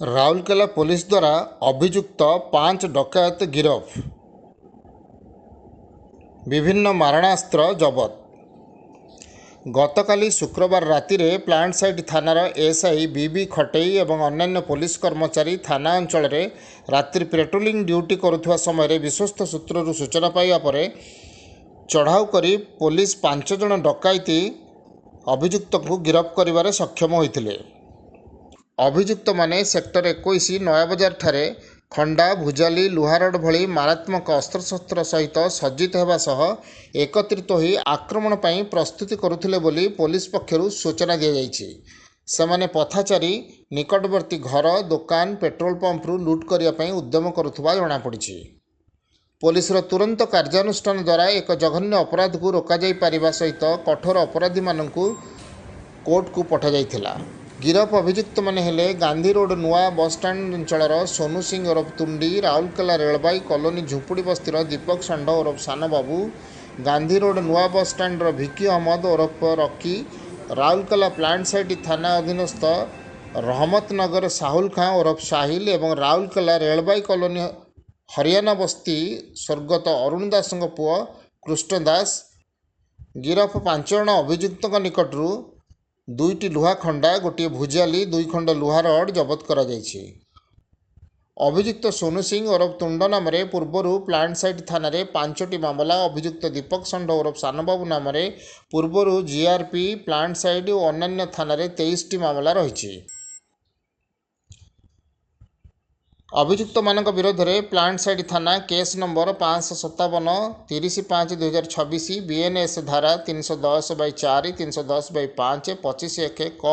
Rourkela police ଦ୍ୱାରା ଅଭିଯୁକ୍ତ 5 ଡକାୟତ ଗିରଫ। ବିଭିନ୍ନ ମାରଣାସ୍ତ୍ର ଜବତ। ଗତକାଲି ଶୁକ୍ରବାର ରାତିରେ ପ୍ଲାଣ୍ଟ ସାଇଟ୍ ଥାନାର ଏଏସ୍ଆଇ ବିବି ଖଟେଇ ଏବଂ ଅନ୍ୟାନ୍ୟ ପୋଲିସ କର୍ମଚାରୀ ଥାନା ଅଞ୍ଚଳରେ ରାତ୍ରି ପେଟ୍ରୋଲିଂ ଡ୍ୟୁଟି କରୁଥିବା ସମୟରେ ବିଶ୍ୱସ୍ତ ସୂତ୍ରରୁ ସୂଚନା ପାଇବା ପରେ ଚଢ଼ାଉ କରି ପୋଲିସ 5 ଜଣ ଡକାୟତି ଅଭିଯୁକ୍ତଙ୍କୁ ଗିରଫ କରିବାରେ ସକ୍ଷମ ହୋଇଥିଲେ। ଅଭିଯୁକ୍ତମାନେ ସେକ୍ଟର 21 ନୟାବଜାରଠାରେ ଖଣ୍ଡା, ଭୁଜାଲି, ଲୁହାରଡ଼ ଭଳି ମାରାତ୍ମକ ଅସ୍ତ୍ରଶସ୍ତ୍ର ସହିତ ସଜ୍ଜିତ ହେବା ସହ ଏକତ୍ରିତ ହୋଇ ଆକ୍ରମଣ ପାଇଁ ପ୍ରସ୍ତୁତି କରୁଥିଲେ ବୋଲି ପୋଲିସ ପକ୍ଷରୁ ସୂଚନା ଦିଆଯାଇଛି। ସେମାନେ ପଥାଚାରୀ, ନିକଟବର୍ତ୍ତୀ ଘର, ଦୋକାନ, ପେଟ୍ରୋଲ ପମ୍ପରୁ ଲୁଟ୍ କରିବା ପାଇଁ ଉଦ୍ୟମ କରୁଥିବା ଜଣାପଡ଼ିଛି। ପୋଲିସର ତୁରନ୍ତ କାର୍ଯ୍ୟାନୁଷ୍ଠାନ ଦ୍ୱାରା ଏକ ଜଘନ୍ୟ ଅପରାଧକୁ ରୋକାଯାଇପାରିବା ସହିତ କଠୋର ଅପରାଧୀମାନଙ୍କୁ କୋର୍ଟକୁ ପଠାଯାଇଥିଲା। ଗିରଫ ଅଭିଯୁକ୍ତମାନେ ହେଲେ ଗାନ୍ଧୀ ରୋଡ଼ ନୂଆ ବସ୍ଷ୍ଟାଣ୍ଡ ଅଞ୍ଚଳର ସୋନୁ ସିଂ ଓରଫ ତୁଣ୍ଡି, ରାଉରକେଲା ରେଳବାଇ କଲୋନୀ ଝୁମ୍ପୁଡ଼ି ବସ୍ତିର ଦୀପକ ଷଣ୍ଢ ଓରଫ ସାନବାବୁ, ଗାନ୍ଧୀ ରୋଡ଼ ନୂଆ ବସ୍ଷ୍ଟାଣ୍ଡର ଭିକି ଅହମ୍ମଦ ଓରଫ ରକି, ରାଉରକେଲା ପ୍ଲାଣ୍ଟ ସାଇଟ୍ ଥାନା ଅଧୀନସ୍ଥ ରହମତନଗର ସାହୁଲ ଖାଁ ଓରଫ ସାହିଲ ଏବଂ ରାଉରକେଲା ରେଳବାଇ କଲୋନୀ ହରିୟାଣା ବସ୍ତି ସ୍ୱର୍ଗତ ଅରୁଣ ଦାସଙ୍କ ପୁଅ କୃଷ୍ଣ ଦାସ। ଗିରଫ 5 ଜଣ ଅଭିଯୁକ୍ତଙ୍କ ନିକଟରୁ 2ଟି ଲୁହା ଖଣ୍ଡା, ଗୋଟିଏ ଭୁଜାଲି, 2 ଖଣ୍ଡ ଲୁହା ରଡ୍ ଜବତ କରାଯାଇଛି। ଅଭିଯୁକ୍ତ ସୋନୁ ସିଂ ଓରଫ ତୁଣ୍ଡ ନାମରେ ପୂର୍ବରୁ ପ୍ଲାଣ୍ଟ ସାଇଟ୍ ଥାନାରେ 5ଟି ମାମଲା, ଅଭିଯୁକ୍ତ ଦୀପକ ଷଣ୍ଢ ଓରଫ ସାନବାବୁ ନାମରେ ପୂର୍ବରୁ ଜିଆର୍ପି, ପ୍ଲାଣ୍ଟ ସାଇଟ୍ ଓ ଅନ୍ୟାନ୍ୟ ଥାନାରେ 23ଟି ମାମଲା ରହିଛି। ଅଭିଯୁକ୍ତମାନଙ୍କ ବିରୋଧରେ ପ୍ଲାଣ୍ଟ ସାଇଟ୍ ଥାନା କେସ୍ ନମ୍ବର 557-30/5/2026 ବିଏନ୍ଏସ୍ ଧାରା 310/4, 310/5, 25(1) କ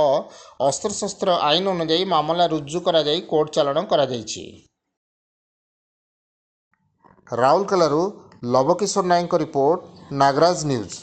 ଅସ୍ତ୍ରଶସ୍ତ୍ର ଆଇନ ଅନୁଯାୟୀ ମାମଲା ରୁଜୁ କରାଯାଇ କୋର୍ଟ ଚାଲାଣ କରାଯାଇଛି। ରାଉରକେଲାରୁ ଲବକିଶୋର ନାୟକଙ୍କ ରିପୋର୍ଟ, ନାଗରାଜ ନ୍ୟୁଜ୍।